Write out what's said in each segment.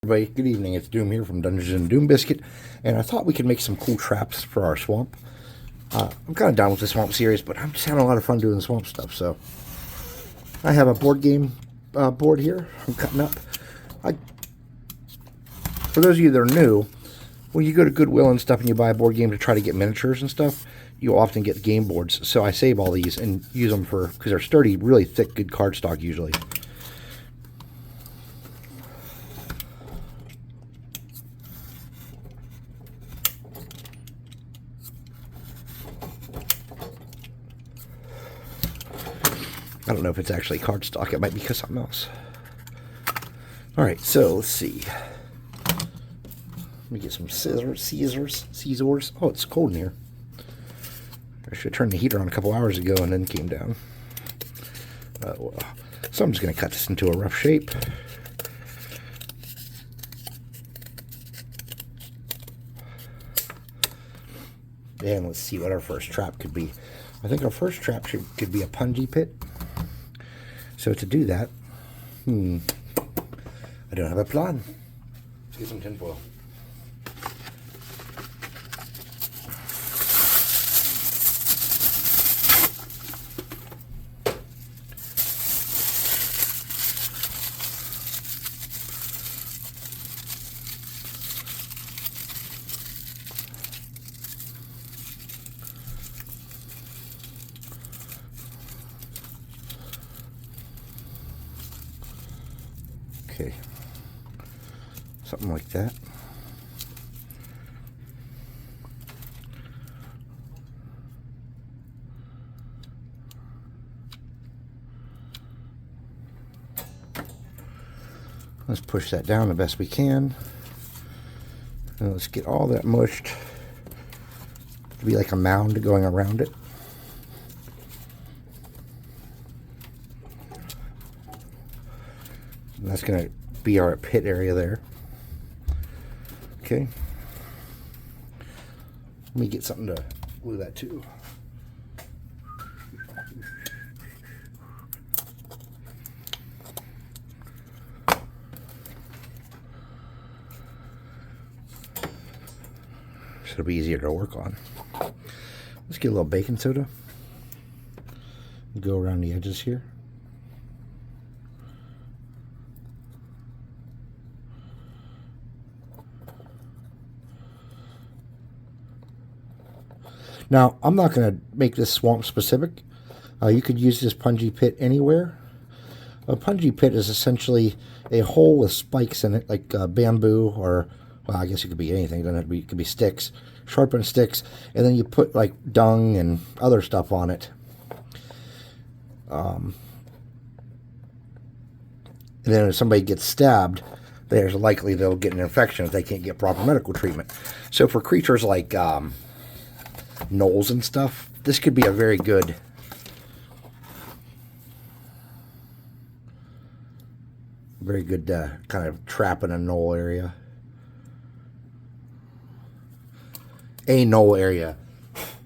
Everybody, good evening. It's Doom here from Dungeons and Doom Biscuit, and I thought we could make some cool traps for our swamp. I'm kind of done with the swamp series, but I'm just having a lot of fun doing the swamp stuff. So I have a board game board here. I'm cutting up. For those of you that are new, when you go to Goodwill and stuff and you buy a board game to try to get miniatures and stuff, you'll often get game boards. So I save all these and use them because they're sturdy, really thick, good cardstock usually. I don't know if it's actually cardstock. It might be something else. All right, so let's see. Let me get some scissors. Oh, it's cold in here. I should have turned the heater on a couple hours ago and then came down. Well. So I'm just going to cut this into a rough shape. And let's see what our first trap could be. I think our first trap could be a punji pit. So to do that, I don't have a plan. Let's get some tinfoil. Okay, something like that. Let's push that down the best we can. And let's get all that mushed to be like a mound going around it. And that's going to be our pit area there. Okay. Let me get something to glue that to. So it'll be easier to work on. Let's get a little baking soda. Go around the edges here. Now, I'm not going to make this swamp specific. You could use this punji pit anywhere. A punji pit is essentially a hole with spikes in it, like bamboo, or, well, I guess it could be anything. It doesn't have to be, it could be sticks, sharpened sticks, and then you put like dung and other stuff on it. And then if somebody gets stabbed, there's likely they'll get an infection if they can't get proper medical treatment. So for creatures like gnolls and stuff, this could be a very good kind of trap in a gnoll area. A gnoll area,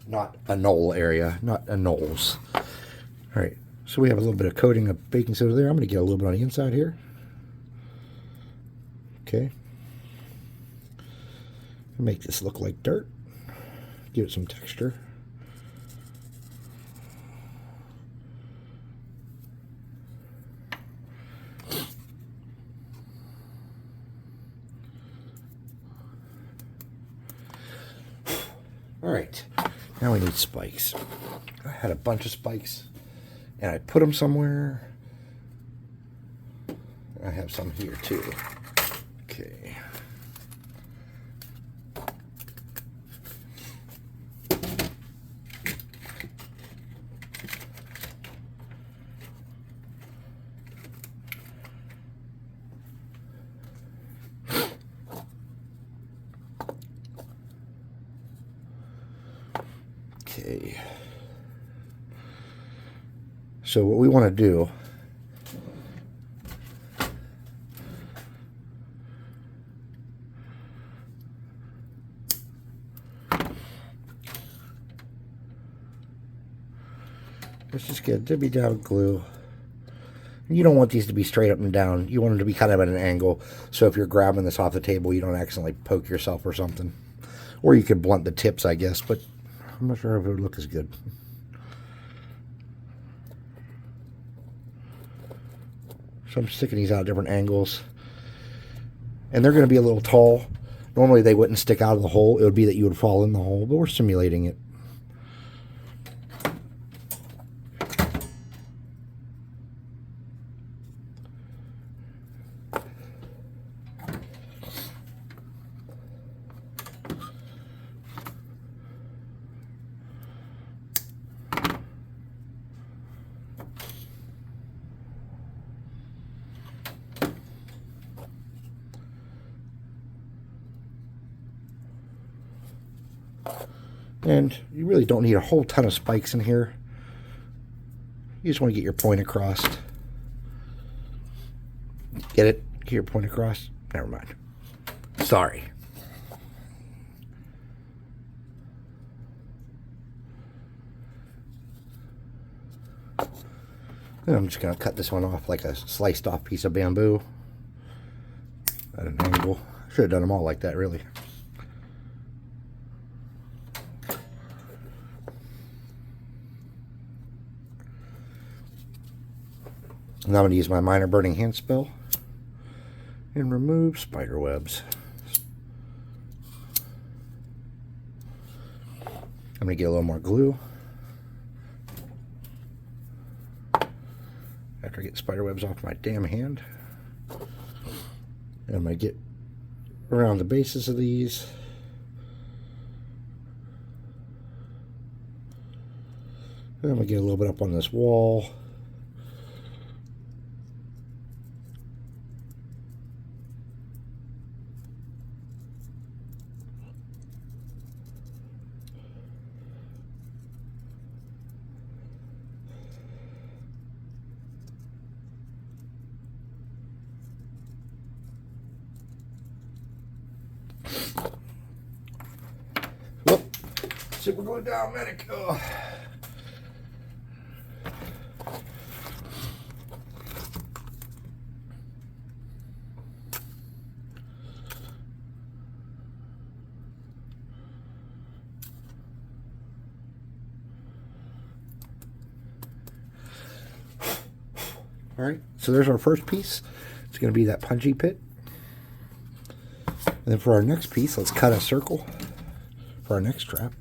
not a gnoll area, not a gnolls. All right, so we have a little bit of coating of baking soda there. I'm going to get a little bit on the inside here. Okay, make this look like dirt. Give it some texture. All right, now we need spikes. I had a bunch of spikes and I put them somewhere. I have some here too. Okay. Okay. So what we want to do Let's just get a dibby dab glue You don't want these to be straight up and down. You want them to be kind of at an angle, so if you're grabbing this off the table, you don't accidentally poke yourself or something. Or you could blunt the tips, I guess, but I'm not sure if it would look as good. So I'm sticking these out at different angles. And they're going to be a little tall. Normally they wouldn't stick out of the hole. It would be that you would fall in the hole, but we're simulating it. And you really don't need a whole ton of spikes in here. You just want to get your point across. Get it? Get your point across? Never mind. Sorry. And I'm just going to cut this one off like a sliced off piece of bamboo at an angle. Should have done them all like that, really. Now I'm going to use my minor burning hand spell and remove spider webs. I'm going to get a little more glue. After I get spider webs off my damn hand. And I'm going to get around the bases of these. And I'm going to get a little bit up on this wall. Whoop. Super glue down, medic. Oh. All right, so there's our first piece. It's going to be that punji pit. And then for our next piece, let's cut a circle for our next trap.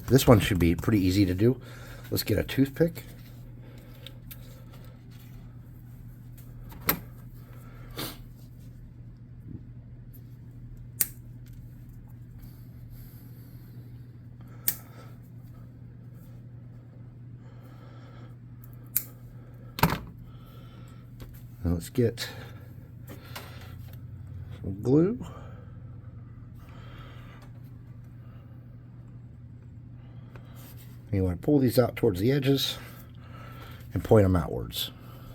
This one should be pretty easy to do. Let's get a toothpick. And let's get some glue. You want to pull these out towards the edges and point them outwards,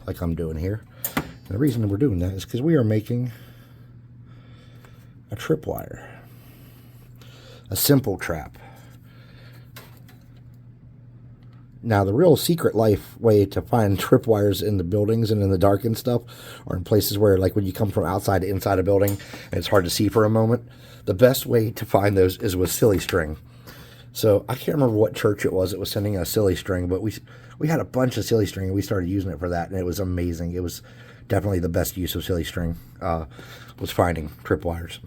like I'm doing here. And the reason we're doing that is because we are making a tripwire, a simple trap. Now, the real secret life way to find tripwires in the buildings and in the dark and stuff, or in places where, like when you come from outside to inside a building and it's hard to see for a moment, the best way to find those is with silly string. So I can't remember what church it was sending us silly string, but we had a bunch of silly string and we started using it for that, and it was amazing. It was definitely the best use of silly string, was finding tripwires.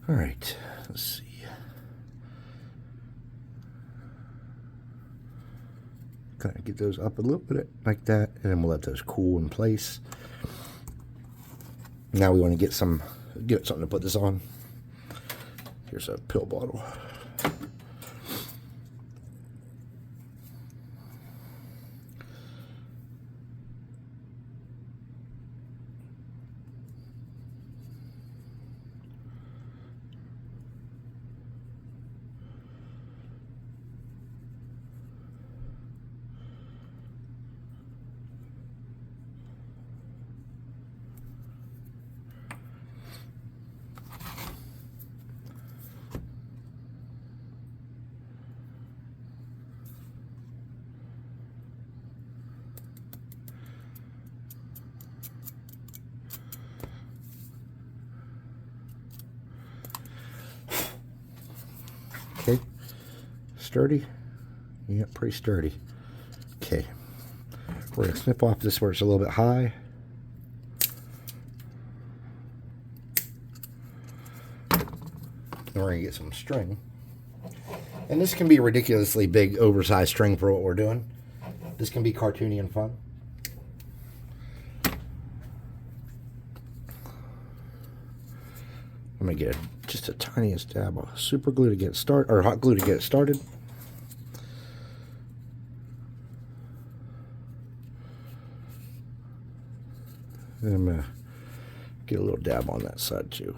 All right, let's see. Kind of get those up a little bit like that, and then we'll let those cool in place. Now we want to get something to put this on. Here's a pill bottle. Okay, sturdy. Yeah, pretty sturdy. Okay, we're gonna snip off this where it's a little bit high. And we're gonna get some string. And this can be a ridiculously big, oversized string for what we're doing. This can be cartoony and fun. I'm gonna get just a tiniest dab of super glue to get started, or hot glue to get it started. And I'm gonna get a little dab on that side too.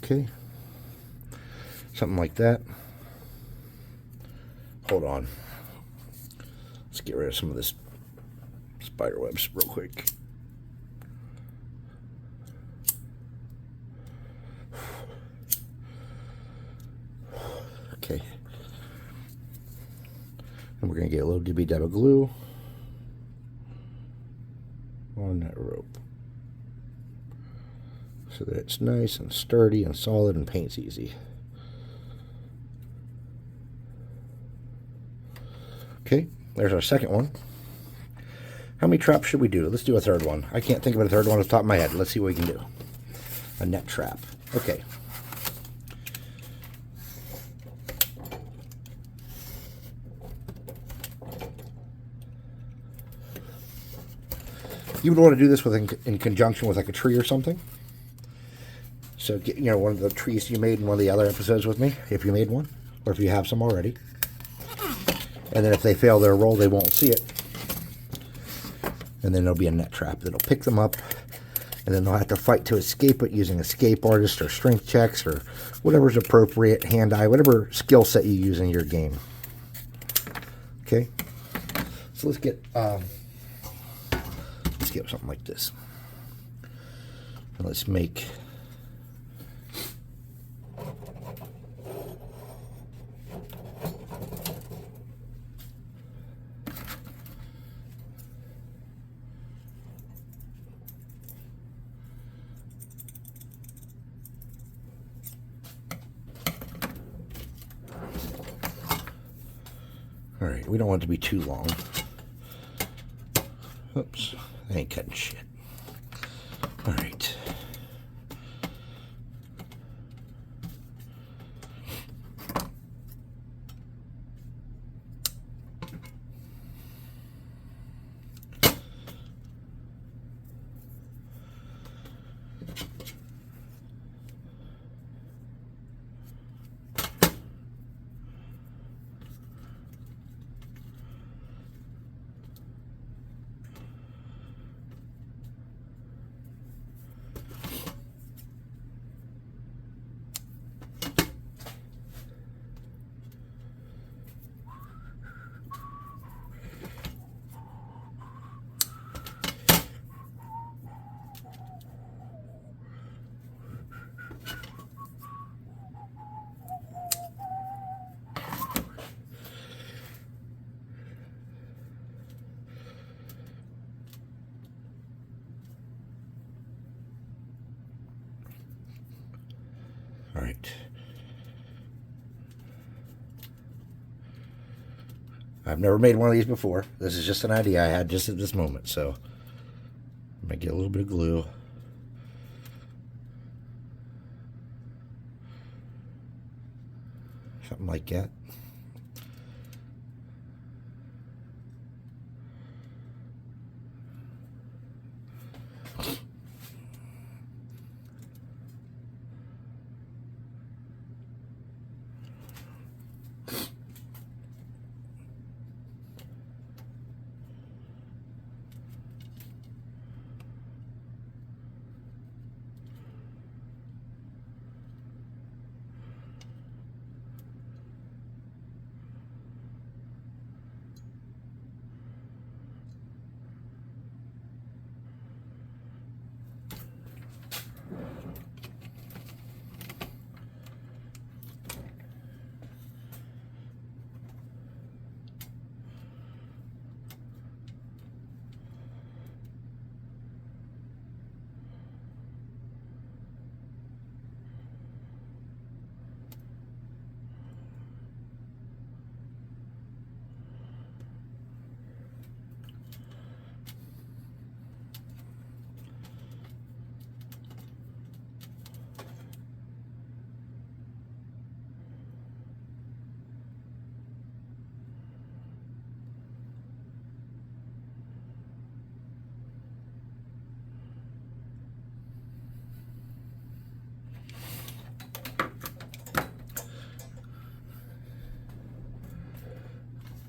Okay, something like that. Hold on. Let's get rid of some of this spider webs real quick. Okay. And we're going to get a little dibby dab of glue on that rope so that it's nice and sturdy and solid and paints easy. Okay, there's our second one. How many traps should we do? Let's do a third one. I can't think of a third one off the top of my head. Let's see what we can do. A net trap. Okay. You would want to do this in conjunction with like a tree or something. So get, you know, one of the trees you made in one of the other episodes with me, if you made one, or if you have some already. And then if they fail their roll, they won't see it. And then there'll be a net trap that'll pick them up, and then they'll have to fight to escape it using escape artist or strength checks or whatever's appropriate, hand-eye, whatever skill set you use in your game. Okay, so let's get something like this, and let's make all right, we don't want it to be too long. Oops, I ain't cutting shit. All right. All right. I've never made one of these before. This is just an idea I had just at this moment. So I'm going to get a little bit of glue. Something like that.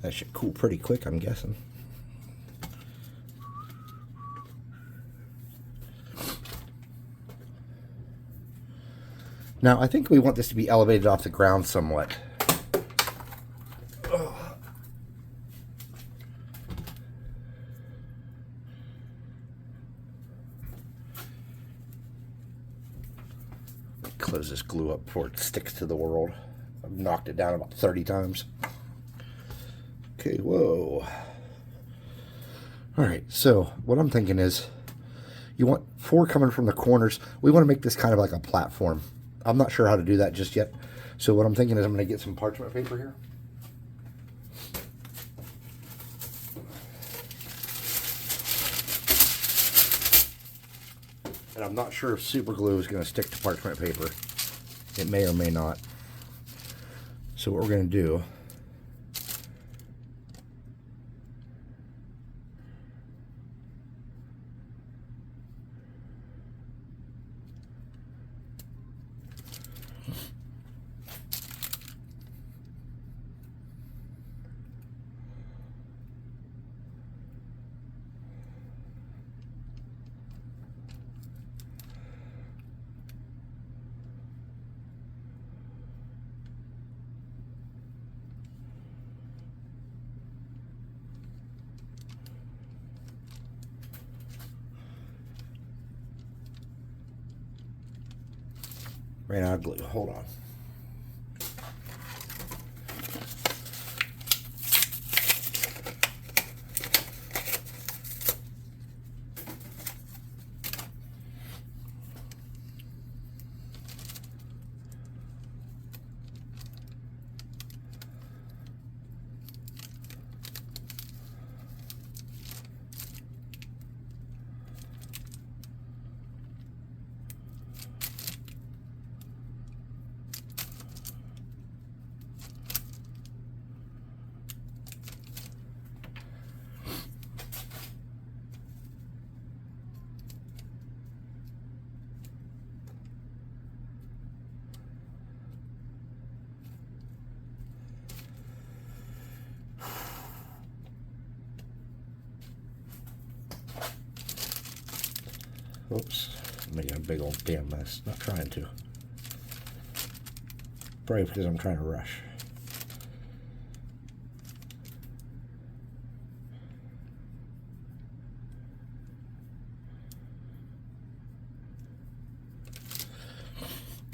That should cool pretty quick, I'm guessing. Now, I think we want this to be elevated off the ground somewhat. Close this glue up before it sticks to the world. I've knocked it down about 30 times. Okay, whoa. Alright, so what I'm thinking is you want 4 coming from the corners. We want to make this kind of like a platform. I'm not sure how to do that just yet. So what I'm thinking is I'm going to get some parchment paper here. And I'm not sure if super glue is going to stick to parchment paper. It may or may not. So what we're going to do, ran out of glue. Hold on. Oops, I'm making a big old damn mess. Not trying to. Probably because I'm trying to rush.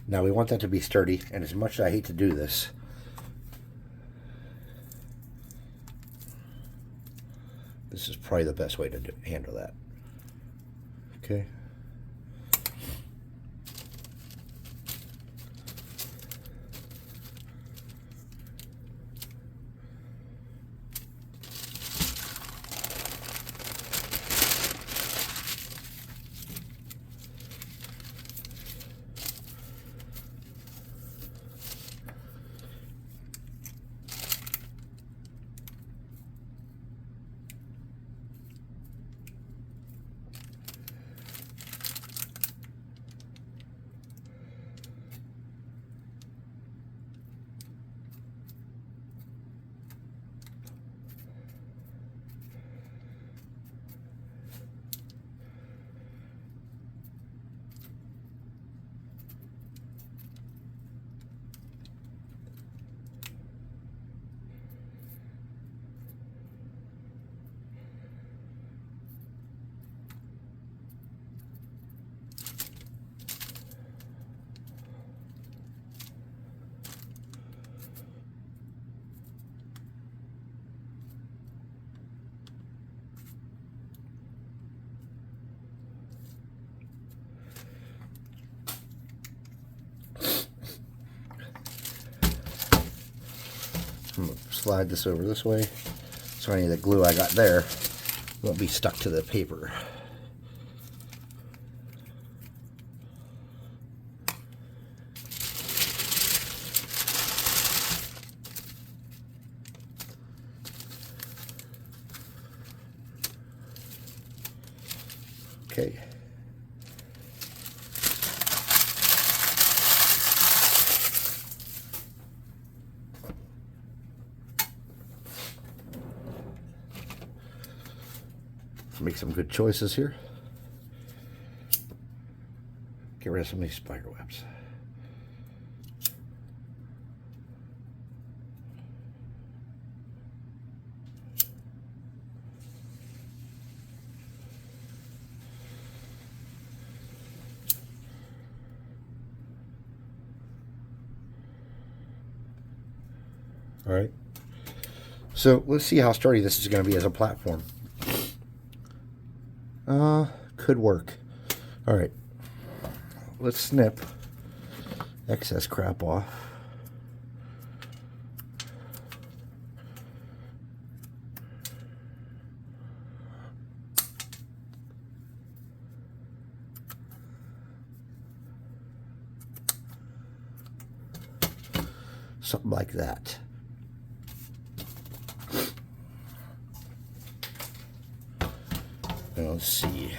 Now we want that to be sturdy, and as much as I hate to do this, this is probably the best way to handle that. Okay. I'm going to slide this over this way so any of the glue I got there won't be stuck to the paper. Okay. Make some good choices here. Get rid of some of these spider webs. All right. So let's see how sturdy this is going to be as a platform. Could work. All right. Let's snip excess crap off. Something like that. Now let's see.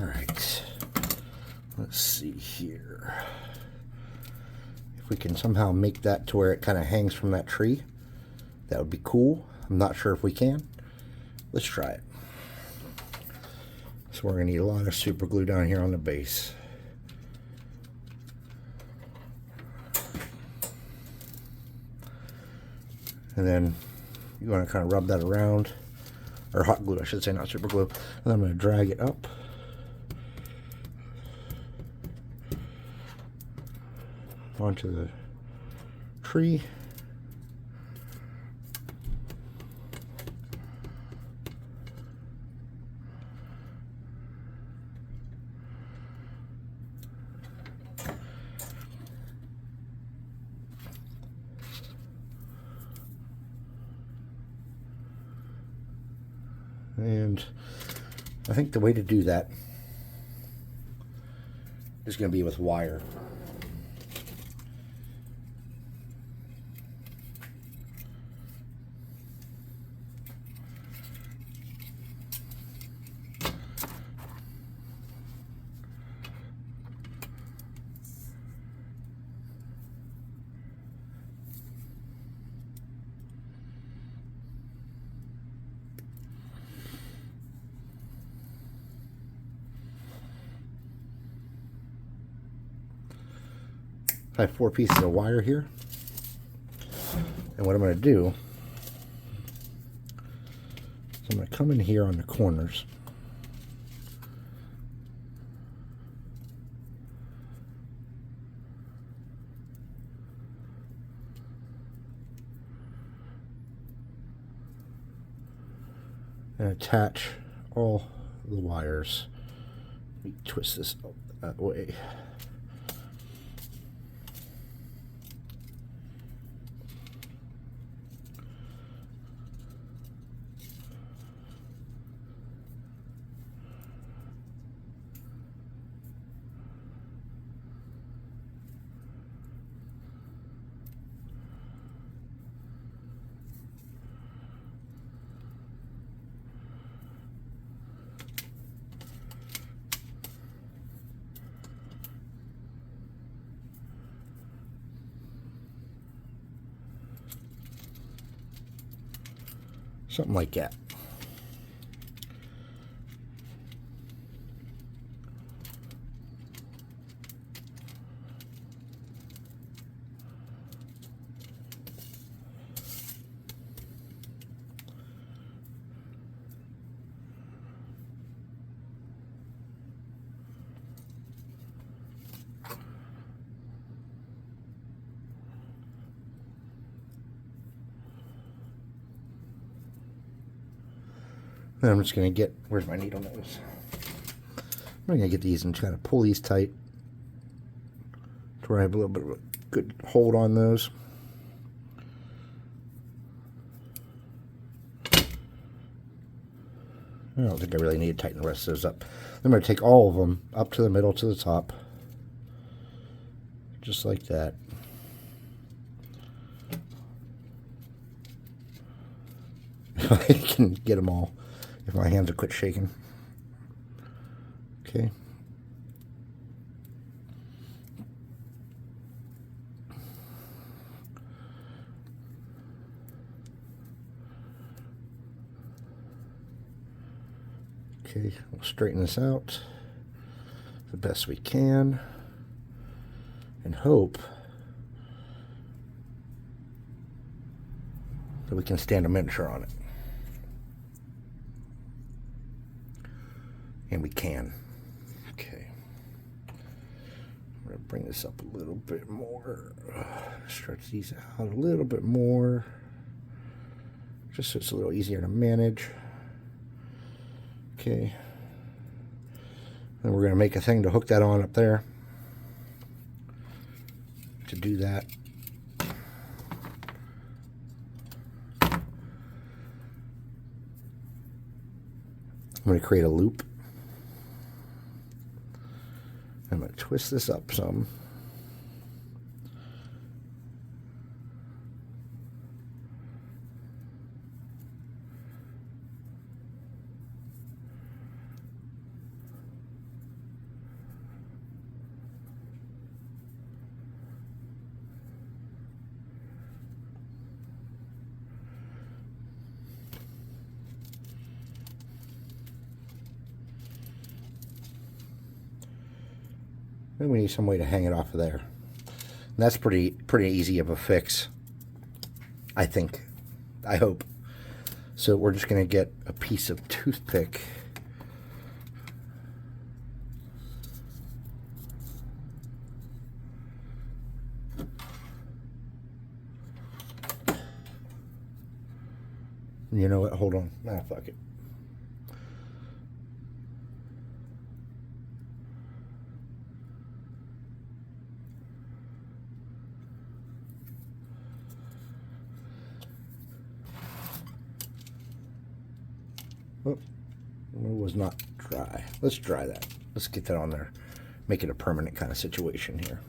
All right, let's see here. If we can somehow make that to where it kind of hangs from that tree, that would be cool. I'm not sure if we can. Let's try it. So we're gonna need a lot of super glue down here on the base. And then you want to kind of rub that around, or hot glue I should say, not super glue. And then I'm going to drag it up. Onto the tree. And I think the way to do that is going to be with wire. I have 4 pieces of wire here, and what I'm going to do is I'm going to come in here on the corners, and attach all the wires. Let me twist this up that way. Something like that. Then I'm just going to get, where's my needle nose? I'm going to get these and try to pull these tight to where I have a little bit of a good hold on those. I don't think I really need to tighten the rest of those up. I'm going to take all of them up to the middle to the top. Just like that. I can get them all if my hands will quit shaking. Okay. Okay, we'll straighten this out the best we can and hope that we can stand a miniature on it. And we can. Okay. I'm going to bring this up a little bit more. Stretch these out a little bit more. Just so it's a little easier to manage. Okay. Then we're going to make a thing to hook that on up there. To do that, I'm going to create a loop. I'm going to twist this up some. Then we need some way to hang it off of there. And that's pretty easy of a fix, I think. I hope. So we're just going to get a piece of toothpick. You know what? Hold on. Ah, fuck it. Oh, it was not dry. Let's dry that. Let's get that on there. Make it a permanent kind of situation here.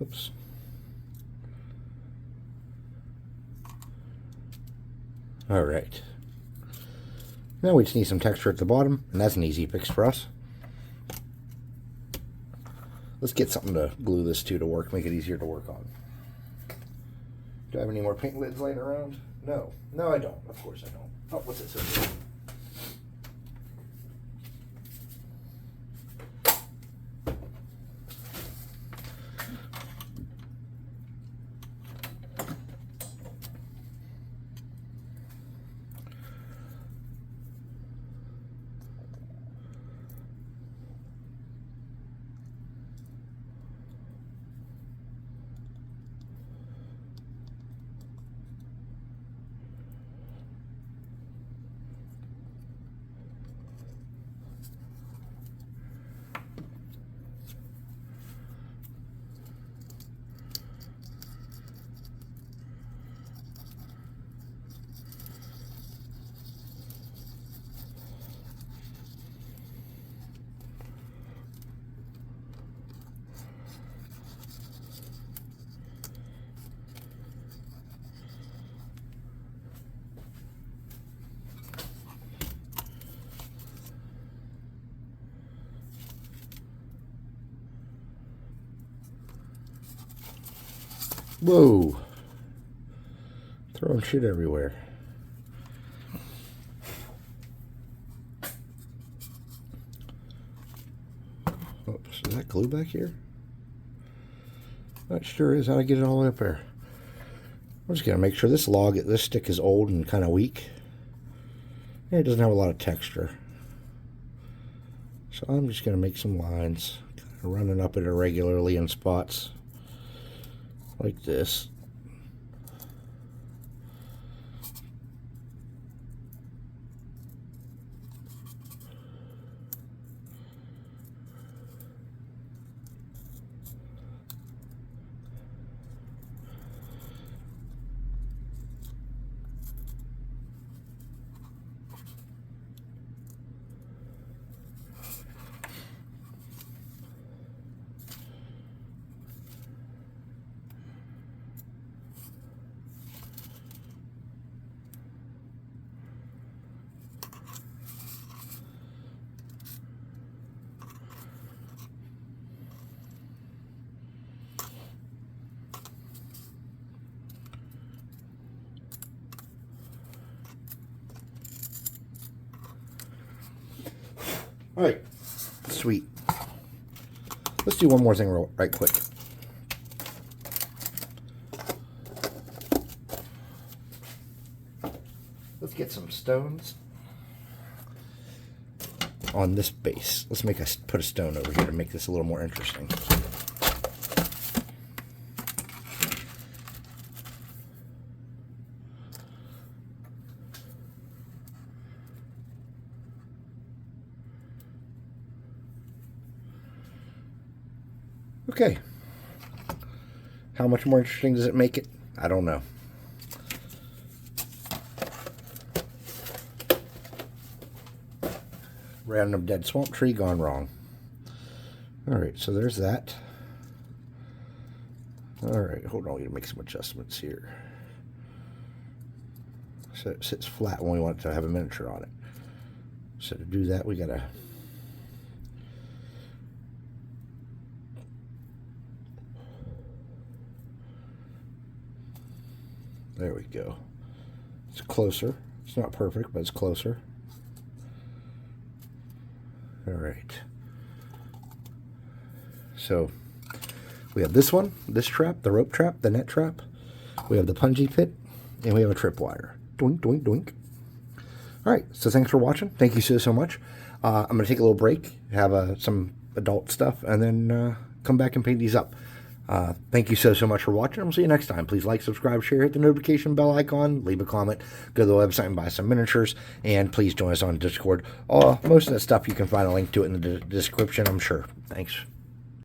Oops. All right. Now we just need some texture at the bottom, and that's an easy fix for us. Let's get something to glue this to work, make it easier to work on. Do I have any more paint lids laying around? No. No, I don't. Of course I don't. Oh, what's it say? Whoa. Throwing shit everywhere. Oops, is that glue back here? That sure is. How to get it all the way up there. I'm just going to make sure this stick is old and kind of weak. And it doesn't have a lot of texture. So So I'm just going to make some lines, running up it irregularly in spots like this. All right, sweet. Let's do one more thing right quick. Let's get some stones on this base. Let's put a stone over here to make this a little more interesting. Okay. How much more interesting does it make it? I don't know. Random dead swamp tree gone wrong. Alright, so there's that. Alright, hold on, we gotta make some adjustments here. So it sits flat when we want it to have a miniature on it. So to do that, we gotta there we go. It's closer. It's not perfect, but it's closer. All right. So we have this one, this trap, the rope trap, the net trap. We have the punji pit, and we have a tripwire. Doink, doink, doink. All right. So thanks for watching. Thank you so much. I'm going to take a little break, have some adult stuff, and then come back and paint these up. Thank you so much for watching. I'll see you next time. Please like, subscribe, share, hit the notification bell icon, leave a comment, go to the website and buy some miniatures, and please join us on Discord. Most of that stuff you can find a link to it in the description, I'm sure. Thanks.